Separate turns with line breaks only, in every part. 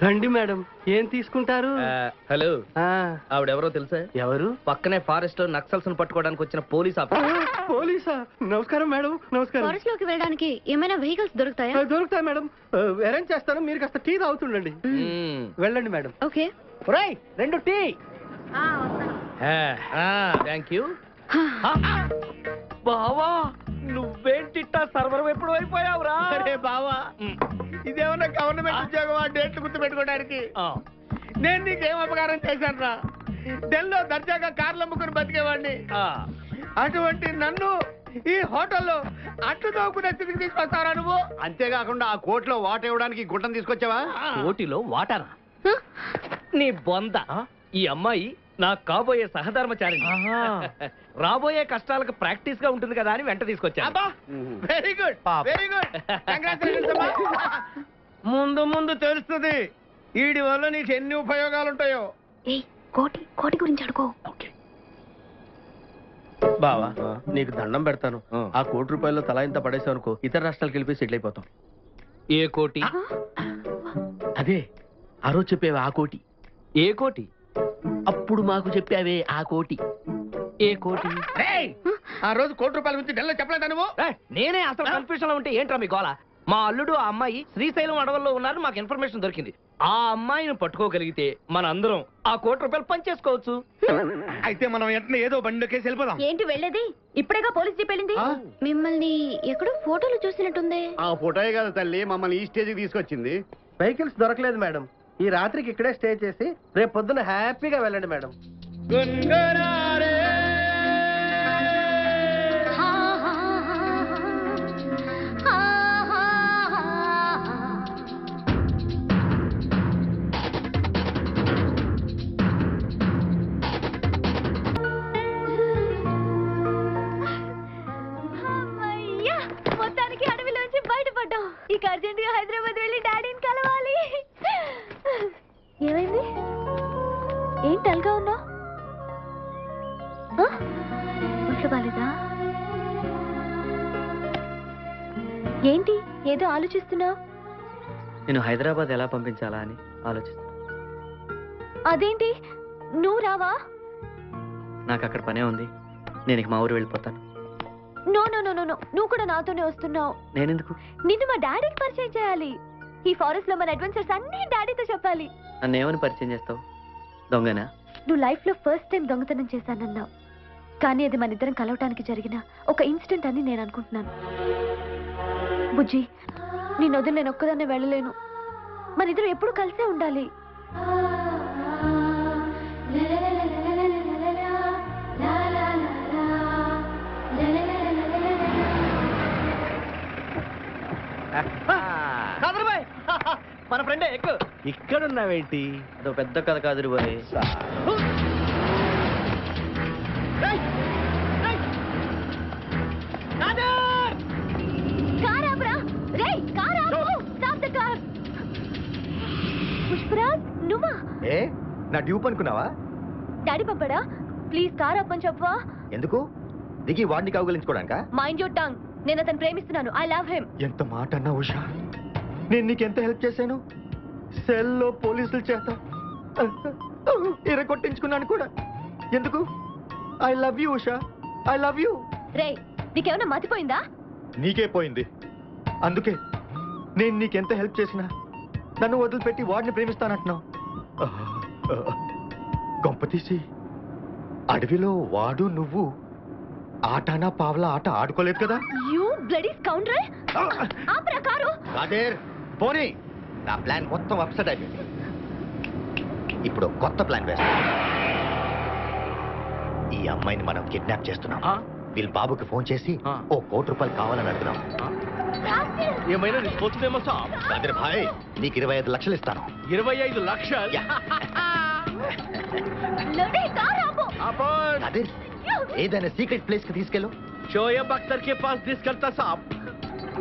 రండి మేడం, ఏం తీసుకుంటారు?
హలో, ఆవిడెవరో తెలుసా?
ఎవరు?
పక్కనే ఫారెస్ట్ లో నక్సల్స్ పట్టుకోవడానికి వచ్చిన పోలీస్ ఆఫీసర్.
పోలీసా? నమస్కారం మేడం. నమస్కారం.
ఫారెస్ట్ లోకి వెళ్ళడానికి ఏమైనా వెహికల్స్ దొరుకుతాయా?
దొరుకుతాయి మేడం, అరేంజ్ చేస్తాను. మీరు కాస్త టీ తాగుతుండండి. వెళ్ళండి మేడం.
ఓకే.
రేయ్, 2 టీ. Thank you. బావా, నువ్వేంటిట్టా సర్వర్ ఎప్పుడు అయిపోయావురా?
అరే బావా, ఇదేమన్నా గవర్నమెంట్ ఉద్యోగం? డేట్లు గుర్తు పెట్టుకోవడానికి నేను నీకేం అపకారం చేశాను రా? ఢిల్లీలో దర్జాగా కార్లు అమ్ముకుని బతికేవాడిని. అటువంటి నన్ను ఈ హోటల్లో అట్లు తోకునే స్థితికి తీసుకొస్తారా నువ్వు? అంతేకాకుండా ఆ కోర్టులో వాటర్ ఇవ్వడానికి గుట్టం తీసుకొచ్చావా?
కోటిలో వాటరా? నీ బొంద. ఈ అమ్మాయి నా కాబోయే సహధర్మచారి. రాబోయే కష్టాలకు ప్రాక్టీస్ గా ఉంటుంది కదా అని వెంట తీసుకొచ్చా.
Very good, very good. ముందు ముందు తెలుస్తుంది వీడి వల్ల నీకు ఎన్ని ఉపయోగాలు ఉంటాయో.
కోటి కోటి గురించి అడుకో.
బావా, నీకు దండం పెడతాను. ఆ ₹1 తలా ఇంత పడేసావు అనుకో, ఇతర రాష్ట్రాలకు వెళ్ళిపోయి సెటిల్ అయిపోతాం.
ఏ కోటి?
అదే ఆ రోజు చెప్పేవే ఆ కోటి.
ఏ కోటి?
అప్పుడు మాకు చెప్పావే ఆ కోటి.
ఏ కోటి?
ఆ రోజు ₹1 గురించి ఢిల్లీలో చెప్పలేదా నువ్వు?
నేనే అసలు కన్ఫ్యూజన్ లో ఉంటే ఏంట్రా మీ గోల? మా అల్లుడు ఆ అమ్మాయి శ్రీశైలం అడవుల్లో ఉన్నారని మాకు ఇన్ఫర్మేషన్ దొరికింది. ఆ అమ్మాయిని పట్టుకోగలిగితే మన అందరం ఆ ₹1 పంచేసుకోవచ్చు.
అయితే మనం వెంటనే ఏదో బండికేసి వెళ్ళిపోదాం.
ఏంటి వెళ్ళేది? ఇప్పుడేగా పోలీస్ జీప్ వెళ్ళింది. మిమ్మల్ని ఎక్కడో ఫోటోలు చూసినట్టుంది.
ఆ ఫోటోయే కదా తల్లి మమ్మల్ని ఈ స్టేజ్కి తీసుకొచ్చింది.
వెహికల్స్ దొరకలేదు మేడం. ఈ రాత్రికి ఇక్కడే స్టే చేసి రేపు పొద్దున హ్యాపీగా వెళ్ళండి మేడం.
మొత్తానికి అడవిలోంచి బయటపడ్డాం. ఇక అర్జెంట్ గా హైదరాబాద్ వెళ్ళి డాడీని కలవాలి. ఏమైంది? ఏంటి అల్గా ఉన్నావు? ఒంట్లో బాలేదా? ఏంటి ఏదో ఆలోచిస్తున్నావు?
నేను హైదరాబాద్ ఎలా పంపించాలా అని ఆలోచిస్తున్నా.
అదేంటి నువ్వు రావా?
నాకు అక్కడ పనే ఉంది. నేను ఇక మా ఊరు వెళ్ళిపోతాను.
నో నో నో నో, నువ్వు కూడా నాతోనే వస్తున్నావు.
నేనెందుకు?
నిన్ను మా డాడీకి పరిచయం చేయాలి. ఈ ఫారెస్ట్ లో మన అడ్వెంచర్స్ అన్ని డాడీతో చెప్పాలి.
నన్ను ఏమని పరిచయం చేస్తావు? దొంగనా?
నువ్వు లైఫ్ లో ఫస్ట్ టైం దొంగతనం చేశానన్నావు, కానీ అది మన ఇద్దరం కలవటానికి జరిగిన ఒక ఇన్సిడెంట్ అని నేను అనుకుంటున్నాను. బుజ్జి, నేను వదిలి నేను ఒక్కదాన్నే వెళ్ళలేను. మన ఇద్దరం ఎప్పుడు కలిసే ఉండాలి.
మన ఫ్రెండే ఎక్కు.
ఇక్కడున్నావేంటి?
అదో పెద్ద కథ కాదు బాయ్.
పుష్పరాజ్, నువ్వా?
ఏ నా డ్యూప్ అనుకున్నావా?
డాడీ పంపడా? ప్లీజ్ కార్ ఆపని చెప్పవా?
ఎందుకు? దిగి వాడిని కౌగిలించుకోవడానికా?
Mind your tongue. నేను అతను ప్రేమిస్తున్నాను. I love him.
ఎంత మాట అన్నా ఉషా, నేను నీకెంత హెల్ప్ చేశాను. సెల్లో పోలీసుల చేత ఇరగొట్టించుకున్నాను కూడా. ఎందుకు? I love you Usha, I love you.
రే, నీకేమైనా మతిపోయిందా?
నీకే పోయింది. అందుకే నేను నీకెంత హెల్ప్ చేసినా నన్ను వదిలిపెట్టి వాడిని ప్రేమిస్తానంటున్నావు. గొంపతీసి అడవిలో వాడు నువ్వు ఆటనా పావలా ఆట ఆడుకోలేదు కదా?
You bloody scoundrel! ఆపరా కారు.
కాదేర్ పోనీ, నా ప్లాన్ మొత్తం అప్సెట్ అయిపోయింది. ఇప్పుడు కొత్త ప్లాన్ వేస్తా. ఈ అమ్మాయిని మనం కిడ్నాప్ చేస్తున్నాం. వీళ్ళ బాబుకి ఫోన్ చేసి ఓ ₹1 కావాలని అడుగుదాం.
ఏమైనా నీకు సాబ్?
కాదేర్ భాయ్, నీకు 25 లక్షలు ఇస్తాను.
25 లక్షలు?
లోడే కారు ఆపు.
కాదేర్, ఏదైనా సీక్రెట్ ప్లేస్ కి తీసుకెళ్ళు.
शोएब अख्तर के पास తీసుకెళ్తా साहब.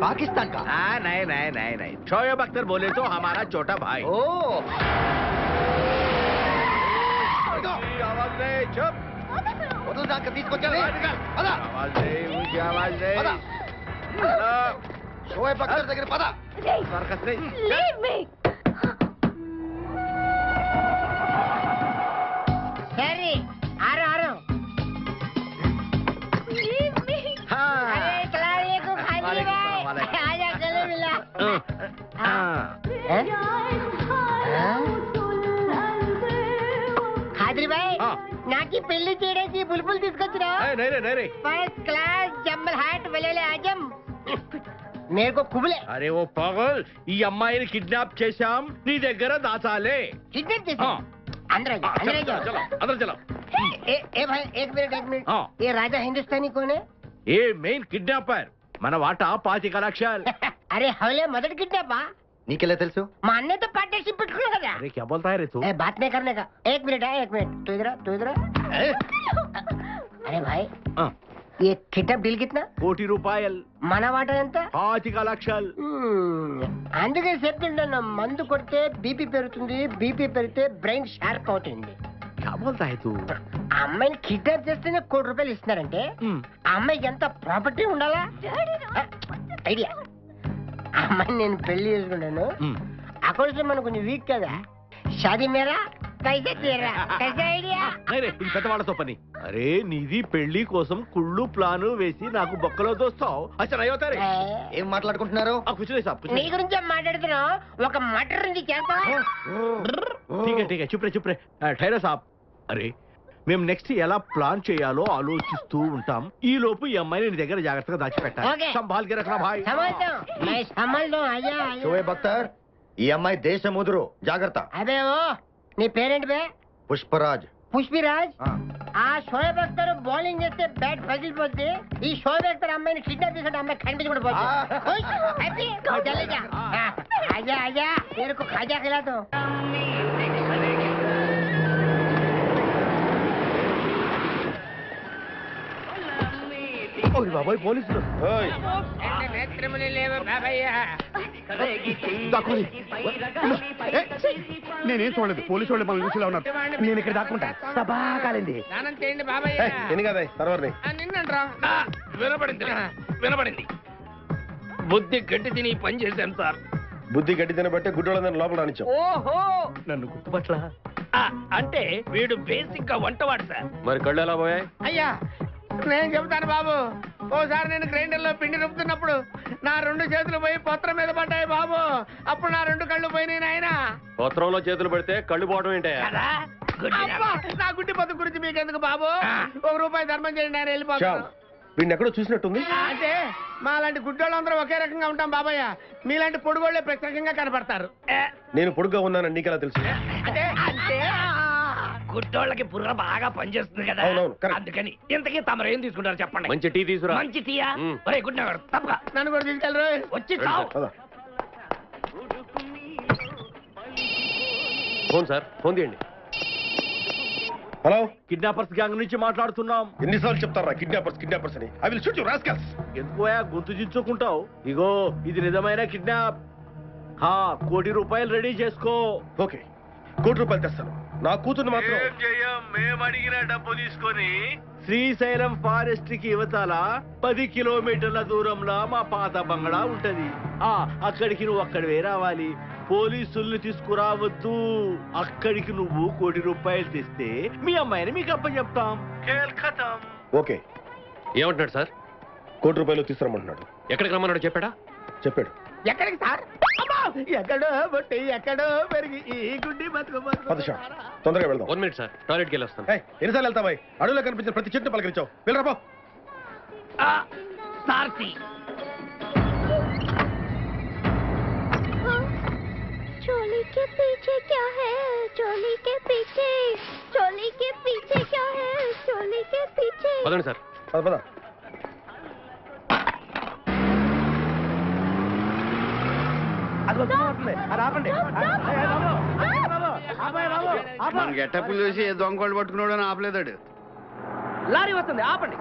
पाकिस्तान का?
नहीं नहीं नहीं नहीं, शोएब अख्तर बोले तो हमारा छोटा भाई.
ओ
आवाज नहीं, चुप.
వదులు దాకా తీసుకొచ్చాను.
आवाज नहीं, मुझे आवाज नहीं.
షోయబ్ అఖ్తర్ దగ్గర పద.
सर्कस नहीं.
Leave me.
ఖాద్రిబాయ్ నాకి పెళ్లి చేయడానికి బుల్బుల్ తీసుకొచ్చినా ఫస్ట్ క్లాస్ జమ్మల్ హాట్ వలేలే ఆజం మేరకు కుబులే.
అరే ఓ పాగల్, ఈ అమ్మాయిని కిడ్నాప్ చేశాం, నీ దగ్గర దాచాలే.
కిడ్నాప్ చేసి अंदर आ जाओ, अंदर आ जाओ.
चलो अंदर चलो.
ए भाई एक मिनट ये राजा हिंदुस्तानी कौन है?
ఏ మెయిన్ కిడ్నాపర్, మన వాటా 25 లక్షలు.
अरे हवले मदर किडनैपा
నీకెలా తెలుసు?
మా అన్నయ్యతో పార్ట్నర్షిప్ పెట్టుకున్నా కదా.
अरे क्या बोलता है रे तू?
ए बात नहीं करने का. एक मिनट तू इधर अरे भाई ये किडनैप डील कितना?
1 కోటి రూపాయలు.
మన వాటా ఎంత?
25 లక్షలు.
అందుకే చెప్తుంటాను, మందు కొడితే బీపీ పెరుగుతుంది, బీపీ పెరిగితే బ్రెయిన్ షార్ప్ అవుతుంది.
क्या बोलता है तू?
ఆ అమ్మాయిని కిడ్నాప్ చేస్తేనే 1 కోటి రూపాయలు ఇస్తున్నారంటే ఆ అమ్మాయికి ఎంత ప్రాపర్టీ ఉండాలా? ఐడియా, ఆ అమ్మాయిని నేను పెళ్లి చేసుకుంటాను. అకౌంట్స్ లో మనం కొంచెం వీక్ కదా. షాదీ మేరా కైసే తేరా కైసే ఐడియా?
అరే ఇది పెద్దవాళ్ళతో పని. అరే నీది పెళ్లి కోసం కుళ్ళు ప్లాను వేసి నాకు బొక్కలో దోస్తావు. అచ్చా అయ్యోతారే.
ఏం మాట్లాడుకుంటున్నారు?
కూర్చునే సాబ్
నీ గురించే మాట్లాడుతున్నావు. ఒక మటర్ నుంచి చేస్తా.
ठीक है चुप रे ठहरा साहब. అరే మేము నెక్స్ట్ ఎలా ప్లాన్ చేయాలో ఆలోచిస్తూ ఉంటాం. ఈ లోపు ఈ అమ్మాయిని నీ దగ్గర జాగ్రత్తగా దాచిపెట్టాలి.
ఓకే.
సంభాల్ కే రఖనా భాయ్.
సంభాల్ ఆజా.
షోయబ్ అఖ్తర్, ఈ అమ్మాయి దేశముదురు, జాగ్రత్త.
అదే ఓ నీ పేరెంట్ బే?
పుష్పరాజ్.
పుష్పిరాజ్. ఆ షోయబ్ అఖ్తర్ బౌలింగ్ చేస్తే బ్యాట్ పగిలిపోద్ది. ఈ షోయబ్ అఖ్తర్ అమ్మాయిని కిడ్నాప్ చేసిన అమ్మాయి కనిపించకుండా పోతుంది. ఆజా ఆజా मेरे को खाजा खिला दो.
ఓయ్ బాబాయ్ పోలీసులు. ఓయ్
నేనేం చూడలేదు, పోలీసు వాళ్ళు మన చూసిలా ఉన్నారు.
నేను ఇక్కడ దాక్కుంటా. సభా కాలింది.
స్నానం చేయండి బాబాయ్.
ఎన్ని కదా తర్వాత
నిన్నంట్రా.
వినపడింది. బుద్ధి గట్టి తిని పని చేశాను సార్.
బుద్ధి గడ్డి తినబట్టే గుడ్డోళ్ళందరినీ లోపల రానిచ్చాం.
ఓహో,
నన్ను గుర్తుపట్ల.
అంటే వీడు బేసిక్ గా వంటవాడు సార్.
మరి కళ్ళు ఎలా పోయాయి?
అయ్యా నేను చెబుతాను బాబు. ఓసారి నేను గ్రైండర్ లో పిండి రుబ్బుతున్నప్పుడు నా 2 చేతులు పోయి పత్రం మీద పడ్డాయి బాబు. అప్పుడు నా 2 కళ్ళు పోయినాయి నాయన.
పత్రంలో చేతులు పెడితే కళ్ళు పోవడం ఏంటయ్యా?
కదా గుడ్డినా.
నా గుడ్డి బతుకు గురించి మీకెందుకు బాబు? 1 రూపాయి ధర్మం చేయండి, నేను వెళ్ళిపోతాను.
వీడిని ఎక్కడో చూసినట్టుంది.
అంటే మా లాంటి గుడ్డోళ్ళందరూ ఒకే రకంగా ఉంటాం బాబయ్య. మీలాంటి పొడుగోళ్ళే ప్రత్యేకంగా కనపడతారు.
నేను పొడుగ్గా ఉన్నానని నీకెలా తెలుసు?
అంటే అంటే
గుడ్డోళ్ళకి బుర్ర బాగా పనిచేస్తుంది కదా,
అవునవును, కరెక్ట్.
అందుకని ఇంతకీ తమరు ఏం తీసుకుంటారు చెప్పండి.
మంచి టీ తీసురా.
మంచి టీయా? ఒరే గుడ్ నగర్ తప్పగా
నన్ను కూడా తీసుకెళ్ళరు.
వచ్చి చావు.
పద.
ఫోన్ సార్, ఫోన్ తీయండి.
హలో,
కిడ్నాపర్స్ గ్యాంగ్ నుంచి మాట్లాడుతున్నాం.
ఎన్నిసార్లు చెప్తారా కిడ్నాపర్స్ అని? I will shoot you rascals.
ఎందుకోయా గొంతు చించుకుంటావు? ఇగో ఇది నిజమైన కిడ్నాప్. 1 కోటి రూపాయలు రెడీ చేసుకో.
ఓకే, 1 కోటి రూపాయలు తెస్తాను. నా కూతుర్ని మాత్రం
మేము అడిగిన డబ్బు తీసుకొని శ్రీశైలం ఫారెస్ట్ కి యువతల 10 కిలోమీటర్ల దూరంలో మా పాత బంగళా ఉంటది. అక్కడికి నువ్వు అక్కడివే రావాలి. పోలీసుల్ని తీసుకురావద్దు. అక్కడికి నువ్వు 1 కోటి రూపాయలు తెస్తే మీ అమ్మాయిని మీకు అప్పచెప్తాం.
ఓకే.
ఏమంటున్నాడు సార్?
1 కోటి రూపాయలు తీసుకురమ్మంటున్నాడు.
ఎక్కడికి రమ్మన్నాడు చెప్పాడా?
చెప్పాడు.
ఎక్కడికి సార్? ఎక్కడో బొట్టి ఎక్కడో పెరిగి ఈ గుడ్డి బతుకు
పద షా, తొందరగా వెళ్దాం.
1 మినిట్ సార్, టాయిలెట్కి వెళ్ళి వస్తాను.
ఎన్నిసార్లు వెళ్తావాయి? అడవిలో కనిపించిన ప్రతి చెట్టు పలకరించావు. వెళ్ళరా పో.
సార్తి
चोली के पीछे क्या है? चोली के पीछे क्या है? चोली के पीछे.
పదండి సార్.
పద పద.
మన గెటప్పులు చూసి ఏ దొంగలు పట్టుకున్నాడు ఆపలేదాడు.
లారీ వస్తుంది, ఆపండి.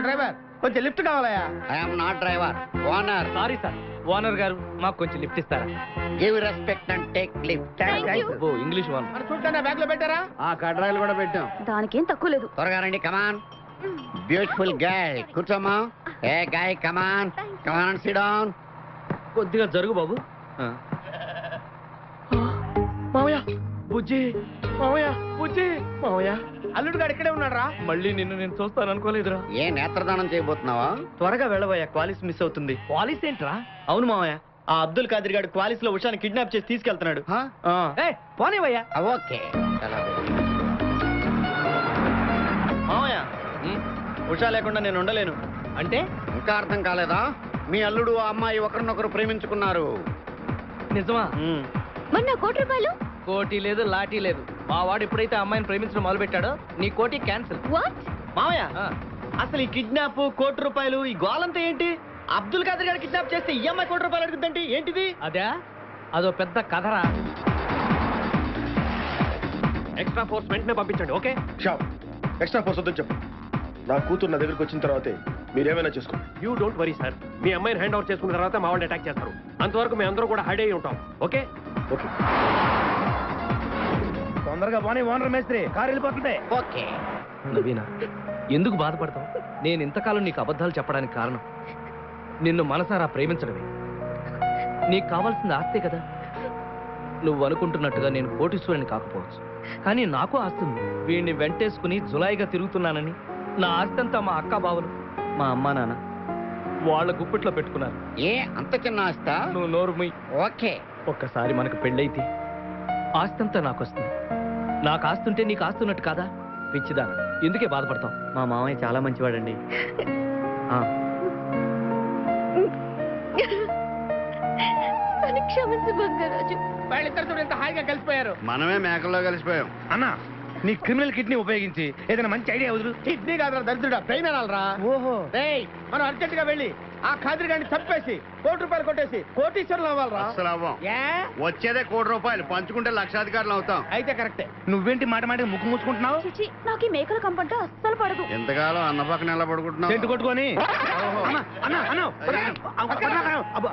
డ్రైవర్ కొంచెం లిఫ్ట్ కావాలయా? I'm not driver, owner.
Sorry sir, owner గారు మాకు కొంచెం లిఫ్ట్ ఇస్తారా?
Give respect and take lift.
Oh English one.
మరి చూడండి, బ్యాగ్ లో పెట్టారా? కడ్రాయిలు కూడా పెట్టాం.
దానికేం తక్కువ లేదు.
త్వరగా రండి, కమాన్. బ్యూటిఫుల్ గర్ల్, కూర్చోమా. Hey guy, come on come on, sit down.
కొద్దిగా జరుగు బాబు.
మామయ్య
బుజ్జి
మామయ్య
బుజ్జి
మామయ్య అల్లుడు గారు ఇక్కడే ఉన్నాడు రా.
మళ్ళీ నిన్ను నేను చూస్తాను అనుకోలేదురా.
ఏ నేత్రదానం చేయబోతున్నావా?
త్వరగా వెళ్ళబోయా, క్వాలిస్ మిస్ అవుతుంది.
పాలిస్ ఏంట్రా?
అవును మామయ్య, ఆ అబ్దుల్ ఖాదర్ గారు క్వాలిస్ లో ఉషాని కిడ్నాప్ చేసి తీసుకెళ్తున్నాడు.
హా?
ఆ.
పోనేవయ్యా.
ఓకే అలాగే.
మామయ్య, ఉషా లేకుండా నేను ఉండలేను.
అంటే
ఇంకా అర్థం కాలేదా? మీ అల్లుడు ఆ అమ్మాయి ఒకరినొకరు ప్రేమించుకున్నారు.
నిజమా?
మరి నా ₹1
కోటి లేదు లాటీ లేదు. మా వాడు ఎప్పుడైతే ఆ అమ్మాయిని ప్రేమించడం మొదలు పెట్టాడో నీ కోటి క్యాన్సిల్.
వాట్?
మామయ్య, అసలు ఈ కిడ్నాప్ ₹1 ఈ గోలంతా ఏంటి? అబ్దుల్ ఖాదర్ గారు కిడ్నాప్ చేస్తే ఈ అమ్మాయి ₹1 అడుగుతుందంటే ఏంటిది?
అదే అదో పెద్ద కథరా.
ఎక్స్ట్రా ఫోర్స్ వెంటనే పంపించండి. ఓకే
శ్యామ్, ఎక్స్ట్రా ఫోర్స్ వద్దని చెప్పు. నా కూతురు నా దగ్గరికి వచ్చిన తర్వాతే మీరేమైనా చేసుకోండి.
You don't worry sir. మీ అమ్మాయిని హ్యాండ్ ఓవర్ చేసుకున్న తర్వాత మా వాళ్ళు అటాక్ చేస్తారు. అంతవరకు మేము అందరూ కూడా హైడ్ అయ్యి ఉంటాం. Okay
okay.
తొందరగా పోనీ ఓనర్ మేస్త్రి, కారు వెళ్ళిపోతుంది.
ఓకే.
నవీనా, ఎందుకు బాధపడతావు? నేను ఇంతకాలం నీకు అబద్ధాలు చెప్పడానికి కారణం నిన్ను మనసారా ప్రేమించడమే. నీకు కావాల్సింది ఆస్తే కదా. నువ్వు అనుకుంటున్నట్టుగా నేను కోటీశ్వరుని కాకపోవచ్చు, కానీ నాకు ఆస్తి ఉంది. వీడిని వెంటేసుకుని జులాయిగా తిరుగుతున్నానని నా ఆస్తి అంతా మా అక్క బావలు,
మా అమ్మా నాన్న
వాళ్ళ గుప్పిట్లో పెట్టుకున్నారు.
ఏ అంత చిన్న ఆస్తా?
నువ్వు నోరు మూయ్.
ఓకే.
ఒక్కసారి మనకు పెళ్ళైతే ఆస్తంతా నాకు వస్తుంది. నాకు ఆస్తుంటే నీకు ఆస్తున్నట్టు కాదా? పిచ్చిదాన, ఎందుకే బాధపడతావు?
మా మామయ్య చాలా మంచివాడండి. ఆ,
నన్ను క్షమించు బంగారాజు.
వాళ్ళిద్దరు ఎంత హాయిగా కలిసిపోయారు.
మనమే మేకల్లో కలిసిపోయాం.
అన్నా, నీ క్రిమినల్ కిడ్నీ ఉపయోగించి ఏదైనా మంచి ఐడియా వదులు. కిడ్నీ కాదురా దరిద్రుడా, బ్రెయిన్ అనాలరా. ఓహో. మనం అర్జెంట్ గా వెళ్ళి ఆ ఖాదర్ గారిని చంపేసి ₹1 కొట్టేసి కోటీశ్వరులు అవ్వాలరా.
అసలు అవ్వం.
ఏ?
వచ్చేదే ₹1 పంచుకుంటే లక్షాధికారులు అవుతాం.
అయితే కరెక్టే. నువ్వేంటి మాట మాట ముక్కు మూసుకుంటున్నావు?
చిచి, నాకు ఈ మేకల కంపంటే అస్సలు పడదు.
ఎంతకాలం అన్న పక్కన ఎలా పడుకుంటున్నావు?
సెంటు కొట్టుకొని. అన్నా, అన్నా, అన్నా. అబ్బా.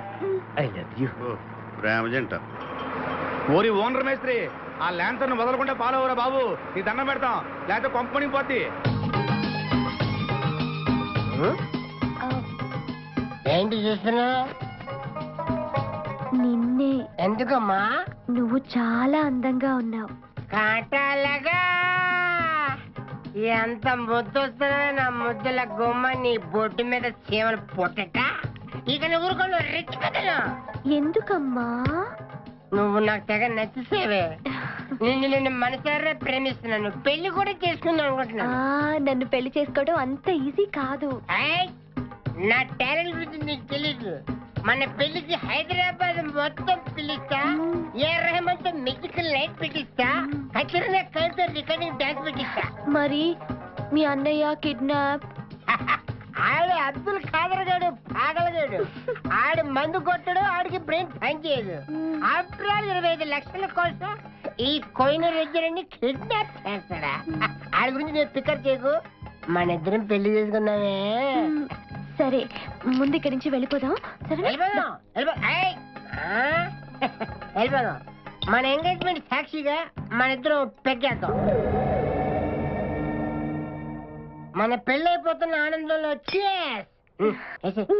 I love you.
ఓ, ప్రేమ జంట.
ఓరి ఓనర్ మేస్త్రి, ఆ ల్యాన్సర్ ను వదలకుండా ఫాలో అవరా బాబు. నీ దండం పెడతాం, లేకపోతే కొంపని పోద్ది.
ఏంటి చూస్తున్నా?
నిన్నే.
ఎందుకమ్మా?
నువ్వు చాలా అందంగా ఉన్నావు.
కాటాలగా ఎంత ముద్దు వస్తున్నా నా ముద్దుల గుమ్మ నీ బొడ్డు మీద చీమలు పొట్టట. ఇక నువ్వు ఊరుకోను రెచ్చి కదను.
ఎందుకమ్మా?
నువ్వు నాకు తెగ నచ్చేసేవే. నిన్ను మనసారా ప్రేమిస్తున్నాను, పెళ్లి కూడా చేసుకుందాం అనుకుంటున్నాను.
నన్ను పెళ్లి చేసుకోవడం అంత ఈజీ కాదు.
ఏయ్, నా టాలెంట్ గురించి నీకు తెలీదు. మన పెళ్లికి హైదరాబాద్ మొత్తం పిలుస్తా, ఏ రెహమాన్ తో మ్యూజికల్ నైట్ పెట్టిస్తా, ఖచ్చితంగా కలితో రికార్డింగ్ డాన్స్ పెట్టిస్తా.
మరి మీ అన్నయ్య కిడ్నాప్?
ఆడు అబ్దుల్ ఖాదర్ గాడు పాగలగాడు. ఆడు మందు కొట్టడు, ఆడికి బ్రెయిన్ పనిచేయదు. ఆఫ్టర్ ఆల్ 25 లక్షల కోసం ఈ కోయిన రెడ్డిని కిడ్నాప్ చేస్తాడా? ఆడి గురించి నేను పికప్ చేయకు, మన ఇద్దరం పెళ్లి చేసుకున్నామే.
సరే, ముందు ఇక్కడి నుంచి వెళ్ళిపోదాం. సరే,
వెళ్ళిపోదాం. ఏయ్, వెళ్ళిపోదాం. మన ఎంగేజ్మెంట్ సాక్షిగా మన ఇద్దరం పెగ్గేద్దాం. మన పెళ్ళైపోతున్న ఆనందంలో cheers.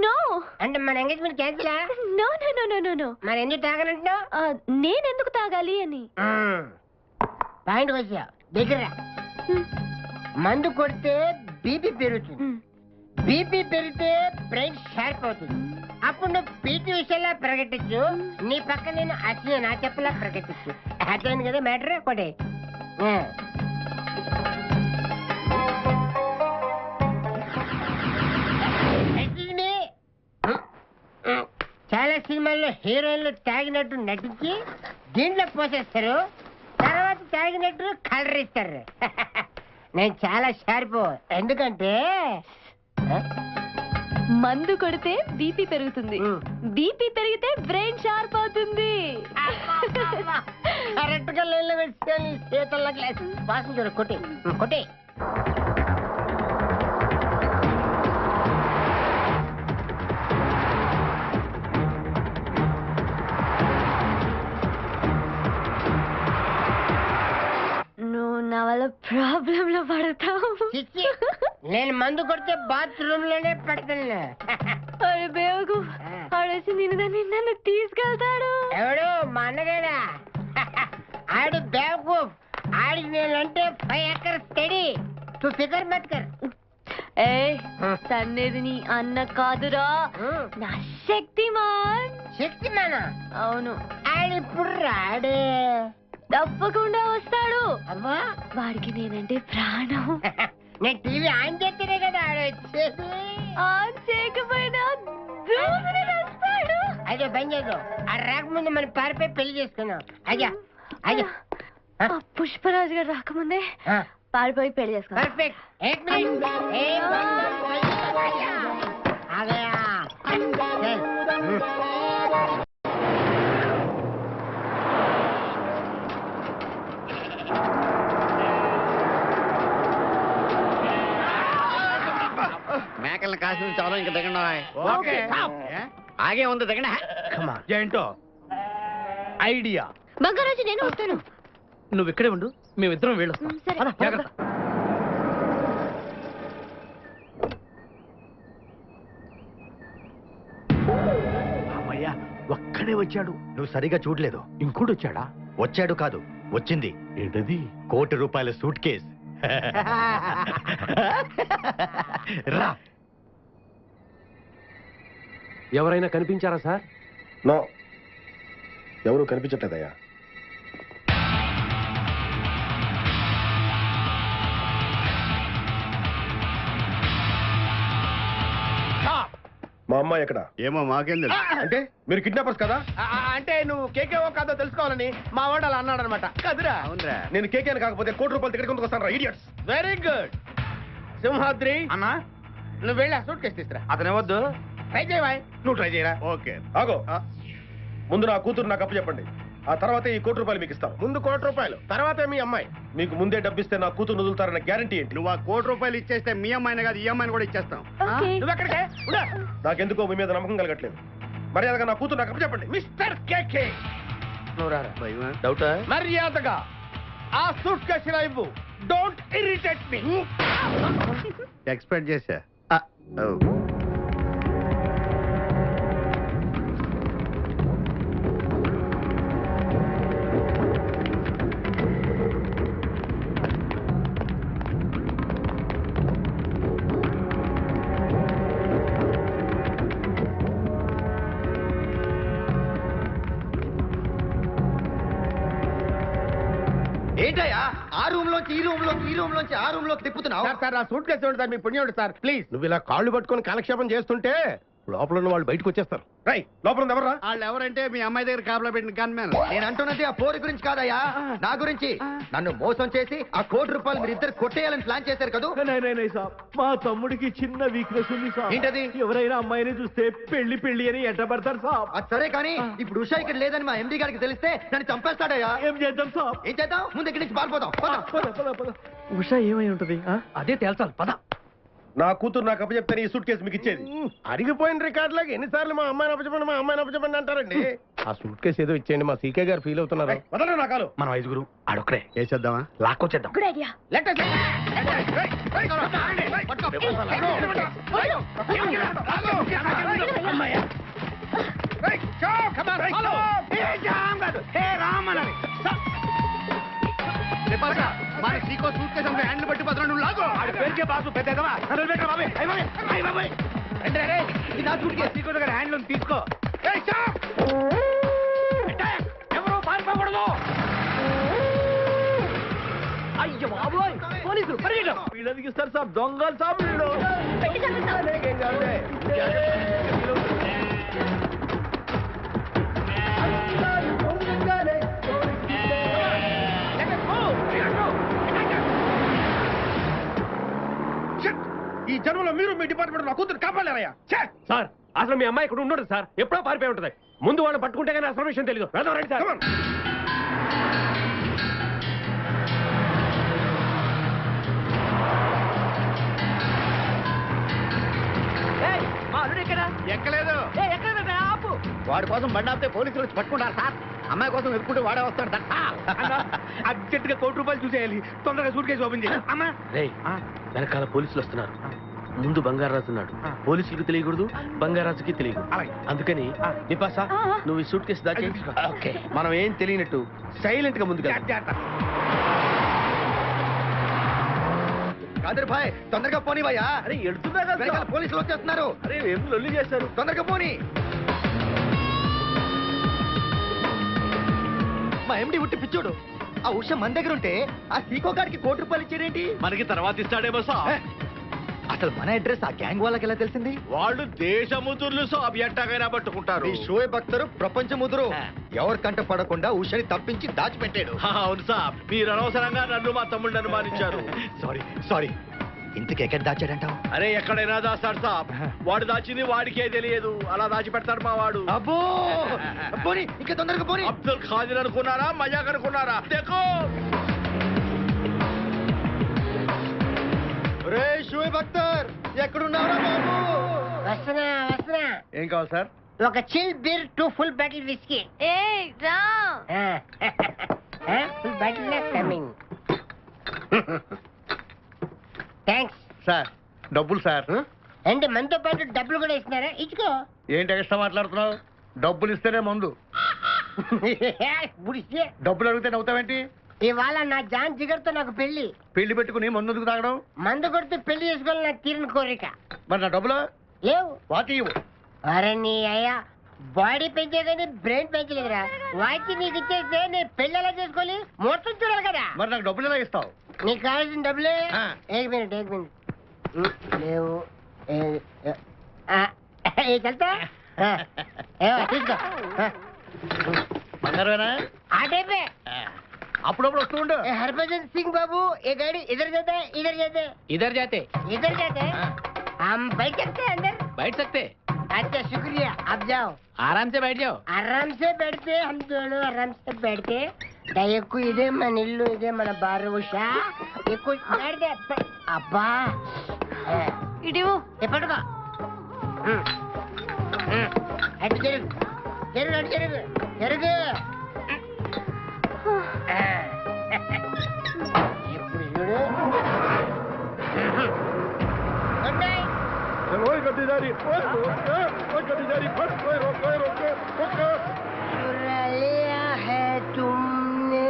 నో.
అంటే మన ఎంగేజ్మెంట్ క్యాన్సిలా?
No no no no no no.
మరి ఎందుకు తాగనంటున్నావు?
నేనెందుకు తాగాలి అని.
పాయింట్ వచ్చా దగ్గర. మందు కొడితే బీపీ పెరుగుతుంది, బీపీ పెరిగితే బ్రెయిన్ షార్ప్ అవుతుంది. అప్పుడు నువ్వు పీటీ విషయంలో ప్రకటించు, నీ పక్క నేను అసలు నా చెప్పలా ప్రకటించు. అర్థమైంది కదా మ్యాటర్? ఒకటి చాలా సినిమాల్లో హీరోయిన్లు తాగినట్టు నటించి దీంట్లో పోసేస్తారు, తర్వాత తాగినట్టు కలర్ ఇస్తారు. నేను చాలా షార్ప్, ఎందుకంటే
మందు కొడితే బీపీ పెరుగుతుంది, బీపీ పెరిగితే బ్రెయిన్ షార్ప్ అవుతుంది.
కరెక్ట్ గా లైన్లో పెట్టి చేతుల్లో గ్లాస్ వాసన చూడు. కొట్టి కొట్టి.
నువ్వు నా వల్ల ప్రాబ్లం లో పడతావు.
చిచ్చి, నేను మందు కొడితే బాత్రూమ్ లోనే పెడతాను.
అరే బేవకు, ఆడేసి నన్ను తీసుకెళ్తాడు.
ఎవడు? మా అన్నగాడా? ఆడు బేవకూఫ్. ఆడికి నేనంటే 5 acres స్టడీ. తు ఫికర్ మత్ కర్.
ఏ తన్నేది నీ అన్న కాదురా, నా శక్తిమాన్.
శక్తిమానా?
అవును,
ఆడిప్పుడు రాడే.
తప్పకుండా వస్తాడు.
అమ్మా,
వాడికి నేనంటే ప్రాణం.
నేను టీవీ ఆన్ చేస్తేనే కదా ఆడు వచ్చేది.
ఆన్ చేయకపోయినా దూసుని వస్తాడు.
అదే బంద్ చేద్దాం. ఆ రాకముందు మనం పారిపోయి పెళ్లి చేసుకున్నాం. అయ్యా అయ్యా
ఆ పుష్పరాజు గారు రాకముందే పారిపోయి పెళ్లి చేసుకున్నాం.
పర్ఫెక్ట్. ఏక్ మినిట్. ఏ అగయా.
మేకల్ని కాసిన చాలా ఇంకా దిగండి.
ఓకే.
ఆగే ఉంది దిగండి.
ఏంటో ఐడియా.
బంగారాజు నేను వస్తాను.
నువ్వు ఇక్కడే ఉండు, మేమిద్దరం వెళ్ళొస్తాం.
సరే.
జాగ్రత్త.
అమ్మయ్యా, ఒక్కడే వచ్చాడు.
నువ్వు సరిగా చూడలేదు.
ఇంకోటి వచ్చాడా?
వచ్చాడు కాదు, వచ్చింది.
ఏంటది?
₹1,00,00,000 సూట్ కేస్. రా.
ఎవరైనా కనిపించారా సార్?
నో, ఎవరు కనిపించట్లేదయ్యా. మా అమ్మాయి ఎక్కడ?
ఏమో మాకేం తెలుసు.
అంటే మీరు కిడ్నాపర్స్ కదా?
అంటే నువ్వు కేకేవో కాదో తెలుసుకోవాలని మా వాడు అలా అన్నాడు అనమాట. కదురా.
అవునరా.
నేను కేకేని కాకపోతే ₹1,00,00,000 దగ్గరికి ఎందుకు వస్తాను రా, ఇడియట్స్.
Very good. సింహాద్రి
అన్నా
నువ్వు వెళ్ళి ఆ సూట్ కేసు తీసుకురా.
అతనే వద్దు.
ట్రై చేయవా?
నువ్వు ట్రై చేయరా.
ఓకే.
ఆగో, ముందు నా కూతురు నాకు అప్పు చెప్పండి. ఆ తర్వాత ఈ ₹1,00,00,000 మీకు ఇస్తాను.
ముందు ₹1,00,00,000, తర్వాత మీ అమ్మాయి.
మీకు ముందే డబ్బిస్తే నా కూతురు వదులుతారన్న గ్యారంటీ ఏంటి?
నువ్వు ఆ ₹1,00,00,000 ఇచ్చేస్తే మీ అమ్మాయిని కాదు ఈ అమ్మాయిని కూడా ఇచ్చేస్తాం.
ఓకే.
నువ్వు ఎక్కడికే? ఉండు.
నాకెందుకో మీ మీద నమ్మకం కలగట్లేదు. మర్యాదగా నా కూతురు నాకు అప్పు చెప్పండి.
మిస్టర్ కేకే,
నువ్వు రారా.
భయమా?
డౌటా?
మర్యాదగా ఆ సూట్ కేసులో ఇవ్వు. Don't irritate me.
ఎక్స్పెక్ట్ చేశా.
ఏంటయ్యా ఆ రూమ్ లోంచి ఈ రూమ్ లోకి, ఈ రూమ్ లోంచి ఆ రూమ్ లోకి తిప్పుతున్నావు?
సార్ ఆ సూట్ కేసు సార్, మీ పుణ్యం సార్. ప్లీజ్.
నువ్వు ఇలా కాళ్ళు పట్టుకొని కాలక్షేపం చేస్తుంటే లోపల ఉన్న వాళ్ళు బయటకు వచ్చేస్తారు. రై, లోపల ఉంది ఎవర్రా?
వాళ్ళు ఎవరంటే మీ అమ్మాయి దగ్గర కాపలా పెట్టిన గన్మ్యాన్.
నేను అంటున్నది ఆ పోరు గురించి కాదయ్యా, నా గురించి. నన్ను మోసం చేసి ఆ ₹1,00,00,000 మీరు ఇద్దరు కొట్టేయాలని ప్లాన్ చేశారు కదా?
సాబ్, మా తమ్ముడికి చిన్న వీక్నెస్ ఉంది సాబ్.
ఏంటది?
ఎవరైనా అమ్మాయిని చూస్తే పెళ్లి పెళ్లి అని ఎంటబడతారు సాబ్.
అది సరే కానీ ఇప్పుడు ఉషా ఇక్కడ లేదని మా ఎండి గారికి తెలిస్తే నన్ను చంపేస్తాడయ్యా.
ఏం చేద్దాం సాబ్?
ఏం చేద్దాం? ముందు ఇక్కడి నుంచి పారిపోదాం. పద.
ఉషా ఏమై ఉంటది? అదే తేల్చాలి, పద.
నా కూతురు నాకు అప్పు చెప్తే ఈ సూట్ కేసు మీకు ఇచ్చేది.
అరిగిపోయిన రికార్డులోకి ఎన్నిసార్లు మా అమ్మాయిని అప్పచెప్పండి, మా అమ్మాయిని అప్పచెప్పండి అంటారండి. ఆ సూట్ కేసు ఏదో ఇచ్చేయండి, మా సీకే గారు ఫీల్ అవుతున్నారు.
వదలరు నా కాలు.
మనం 5 ఆడొక్కడే
వేసేద్దామా?
లాక్కొచ్చేద్దాం.
Good idea.
మన సీకో సూట్ కేసు హ్యాండ్ పట్టి పత్రం నువ్వు లాగో.
పేరుకే బాసు పెద్దదవా హ్యాండ్లో తీసుకో. ఎవరు పారిపోకూడదు.
అయ్యో బాబోయ్, పోలీసులు పరిగెట్టం. వీళ్ళకి ఇస్తారు సాబ్, దొంగలు సాబ్ వీళ్ళు.
ఈ జన్మలో మీరు మీ డిపార్ట్మెంట్ నా కూతురు కాపాడలేరయ్యా.
సార్ అసలు మీ అమ్మాయి ఇక్కడ ఉండదు సార్, ఎప్పుడో పారిపోయి ఉంటుంది. ముందు వాళ్ళని పట్టుకుంటే కానీ అసలు విషయం తెలియదు. రండి సార్.
ఎక్కలేదు. వాడి కోసం బండి ఆపితే పోలీసులు వచ్చి పట్టుకుంటారు సార్. అమ్మాయి కోసం ఎదుర్కొంటే వాడే వస్తాడు.
అర్జెంట్ గా ₹1,00,00,000 చూసేయాలి. తొందరగా సూట్ కేసు ఓపెన్ చేయాలి. అమ్మా
రేయ్, వెనకాల పోలీసులు వస్తున్నారు.
ముందు బంగారాజు ఉన్నాడు, పోలీసులకు తెలియకూడదు, బంగారాజుకి తెలియకూడదు. అందుకని నిపాసా నువ్వు ఈ సూట్ కేసు దాచి ఓకే, మనం ఏం తెలియనట్టు సైలెంట్ గా ముందుకు
కాదర్ భాయ్ తొందరగా పోనీ భయ్యా.
అరే ఎడుతున్నా కదా,
పోలీసులు వచ్చేస్తున్నారు.
అరే ఏం లొల్లి చేశారు,
తొందరగా పోనీ. మా ఎండి ఉట్టి పిచ్చోడు. ఆ ఉష మన దగ్గర ఉంటే ఆ సీకో గారికి ₹1 ఇచ్చాడేంటి?
మనకి తర్వాత ఇస్తాడేమో సాబ్.
అసలు మన అడ్రస్ ఆ గ్యాంగ్ వాళ్ళకి ఎలా తెలిసింది?
వాళ్ళు దేశముతుర్లు సాబ్, ఎట్టగైనా పట్టుకుంటారు.
ఈ షోయబ్ అఖ్తర్ ప్రపంచ ముదురు ఎవరి కంట పడకుండా ఉషని తప్పించి దాచిపెట్టాడు.
అవును సాబ్, మీరు అనవసరంగా నన్ను మా తమ్ముడిని అనుమానించారు.
సారీ ఇంతకు ఎక్కడ దాచాడంటావు?
అరే ఎక్కడైనా దాస్తాడు సాబ్, వాడు దాచింది వాడికే తెలియదు, అలా దాచి పెడతాడు మా వాడు.
అబ్బో పోనీ, ఇంకా తొందరగా పోనీ.
అబ్దుల్ ఖాదిర్ అనుకున్నారా, మజాక్ అనుకున్నారా? దేకో
రే షోయబ్ అఖ్తర్ ఎక్కడున్నావురా బాబు?
వస్తున్నా వస్తున్నా.
ఏం కావాలి సార్?
ఒక chill beer 2 full bottle whisky. Full bottle coming. Thanks
sir డబ్బులు సార్.
అంటే మనతో పాటు డబ్బులు కూడా ఇస్తున్నారా? ఇచ్చుకో.
ఏంటి ఎక్స్ట్రా మాట్లాడుతున్నావు? డబ్బులు ఇస్తేనే మందు,
గుడిసే.
డబ్బులు అడిగితే నవ్వుతావేంటి?
ఇవాళ నా జాన్ జిగర్తో నాకు పెళ్లి.
పెళ్లి పెట్టుకుని మందుకు తాగడం?
మందు కొడితే పెళ్లి చేసుకోవాలని నాకు తీరిన కోరిక.
మరి నా డబ్బులు
లేవు.
వాటి ఇవ్వు.
అరే నీ అయ్యా బాడీ పెంచే కానీ బ్రెయిన్ పెంచలేదురా. వాటి నీకు ఇచ్చేస్తే నేను పెళ్లి ఎలా చేసుకోవాలి? మొత్తం చూడాలి కదా.
మరి నాకు డబ్బులు ఎలా ఇస్తావు?
నీకు కావాల్సిన డబ్బులే. ఏక్ మినిట్ లేవు. చల్తా తీసుకో.
బంగారమేనా?
ఆ టైపే.
అప్పుడప్పుడు వస్తూ ఉండు.
हरभजन सिंह बाबू ये गाड़ी इधर जाता है इधर जाते इधर जाते हम बैठ सकते हैं अंदर?
बैठ सकते?
अच्छा शुक्रिया, आप जाओ.
आराम से बैठ जाओ.
आराम से बैठते हम दोनों आराम से बैठते. దయకు ఇదే మన ఇల్లు, ఇదే మన బారు ఉషా. ఎక్కువ అబ్బా ఇటు ఎప్పటికో అటు జరుగు జరుగు అటు జరుగు జరుగు. ఇప్పుడు చూడు. Good night. चुरा लिया है तुमने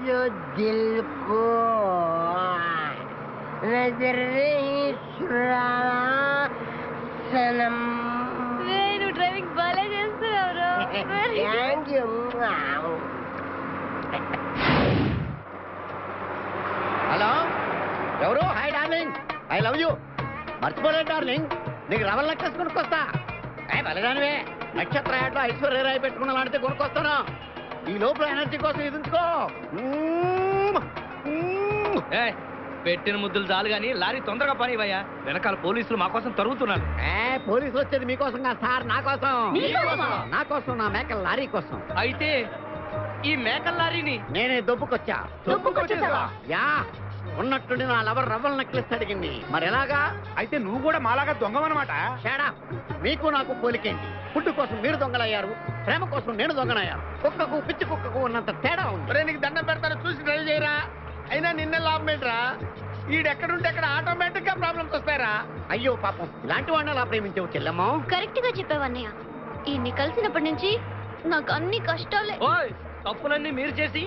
जो दिल को, नजर नहीं चुराना सनम.
నేను డ్రైవింగ్ బాగా చేస్తున్నావు.
Thank you.
హలో ఎవరు? Hi darling, I love you. మర్చిపోలేదు డార్లింగ్, నీకు రవల్ నెక్లెస్ కొనుక్కొస్తా. బలదానివే, నక్షత్ర యాడ్లో ఐశ్వర్యరాయ్ పెట్టుకున్న లాంటిది కొనుక్కొస్తాను. ఈ లోపల ఎనర్జీ కోసం ఎదుర్కో.
పెట్టిన ముద్దులు చాలు గాని లారీ తొందరగా పనివయ్యా, వెనకాల పోలీసులు మా కోసం తరుగుతున్నారు.
పోలీసులు వచ్చేది మీకోసం కాదు సార్, నా కోసం. నా కోసం, నా మేకల లారీ కోసం.
అయితే ఈ మేకల లారీని
నేనే దొబ్బుకొచ్చా. యా, ఉన్నట్టుండి నా లవర్ రవ్వల్ నెక్లెస్ అడిగింది. మరి ఎలాగా?
అయితే నువ్వు కూడా మాలాగా దొంగవన్నమాట.
షేడా, మీకు నాకు పోలికేంటి? ఫుడ్ కోసం మీరు దొంగలయ్యారు, ప్రేమ కోసం నేను దొంగనయ్యాను. కుక్కకు పిచ్చి కుక్కకు ఉన్నంత తేడా ఉంది.
ఒరే నీకు దండం పెడతాను, చూసి డ్రైవ్ చేయరా. అయినా నిన్న లాభం ఏంట్రా? ఈడెక్కడుంటే అక్కడ ఆటోమేటిక్ గా ప్రాబ్లమ్స్ వస్తాయరా.
అయ్యో పాపం, ఇలాంటి వాడిని అలా ప్రేమించావు చెల్లెమ్మా.
కరెక్ట్ గా చెప్పావన్నయ్య. ఈయన్ని కలిసినప్పటి నుంచి నాకు అన్ని కష్టాలే.
ఓయ్, తప్పులన్నీ మీరు చేసి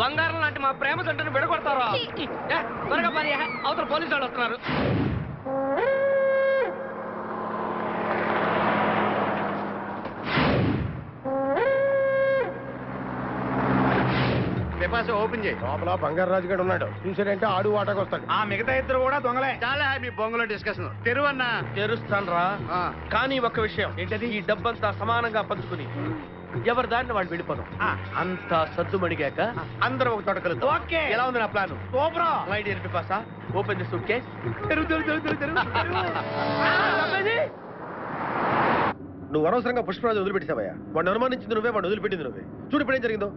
బంగారం లాంటి మా ప్రేమ జంటను విడగొడతారా? త్వరగా పని, అవతల పోలీసు వాళ్ళు వస్తున్నారు.
ఓపెన్ చేయి.
లోపల బంగారు రాజు గారు ఉన్నాడు, చూసాడంటే ఆడు వాటకు వస్తాడు.
ఆ మిగతా ఇద్దరు కూడా దొంగలే.
చాలా మీ బొంగులో డిస్కషన్. తెరువన్నా.
తెరుస్తాను రా, కానీ ఒక్క విషయం ఏంటది? ఈ డబ్బంతా సమానంగా పంచుకుని ఎవరి దాన్ని వాళ్ళు వెళ్ళిపోదాం. అంతా సద్దు మడిగాక అందరం ఒక తోట కలుద్దాం.
ఓకే.
ఎలా ఉంది నా plan?
Super.
My dear పిపాసా, open the suit case.
నువ్వు అనవసరంగా పుష్పరాజు వదిలిపెట్టేసావయ్యా. వాడిని అనుమానించింది నువ్వే, వాడిని వదిలిపెట్టింది నువ్వే. చూడు ఇప్పుడు ఏం జరిగిందో.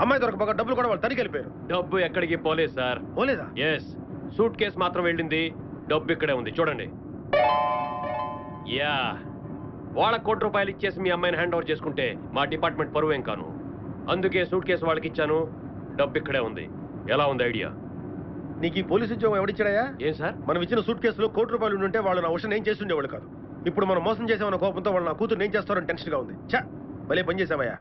అమ్మాయి దొరకపోక డబ్బులు కూడా వాళ్ళు తనిఖీ వెళ్ళిపోయారు.
డబ్బు ఎక్కడికి పోలేదు సార్.
పోలేదా?
ఎస్, సూట్ కేసు మాత్రం వెళ్ళింది, డబ్బు ఇక్కడే ఉంది చూడండి. యా, వాళ్ళకి ₹1 ఇచ్చేసి మీ అమ్మాయిని హ్యాండ్ ఓవర్ చేసుకుంటే మా డిపార్ట్మెంట్ పరువేం కాను. అందుకే సూట్ కేసు వాళ్ళకి ఇచ్చాను, డబ్బు ఇక్కడే ఉంది. ఎలా ఉంది ఐడియా?
నీకు ఈ పోలీసు ఉద్యోగం ఎవడిచ్చాడయా?
ఏం సార్?
మనం ఇచ్చిన సూట్ కేసులో ₹1,00,00,000 ఉంటే వాళ్ళు నా ఉషను ఏం చేస్తుండే వాళ్ళు కాదు. ఇప్పుడు మనం మోసం చేసామన్న కోపంతో వాళ్ళు నా కూతురు ఏం చేస్తారని టెన్షన్ గా ఉంది. చా భలే పని చేసావయ్యా.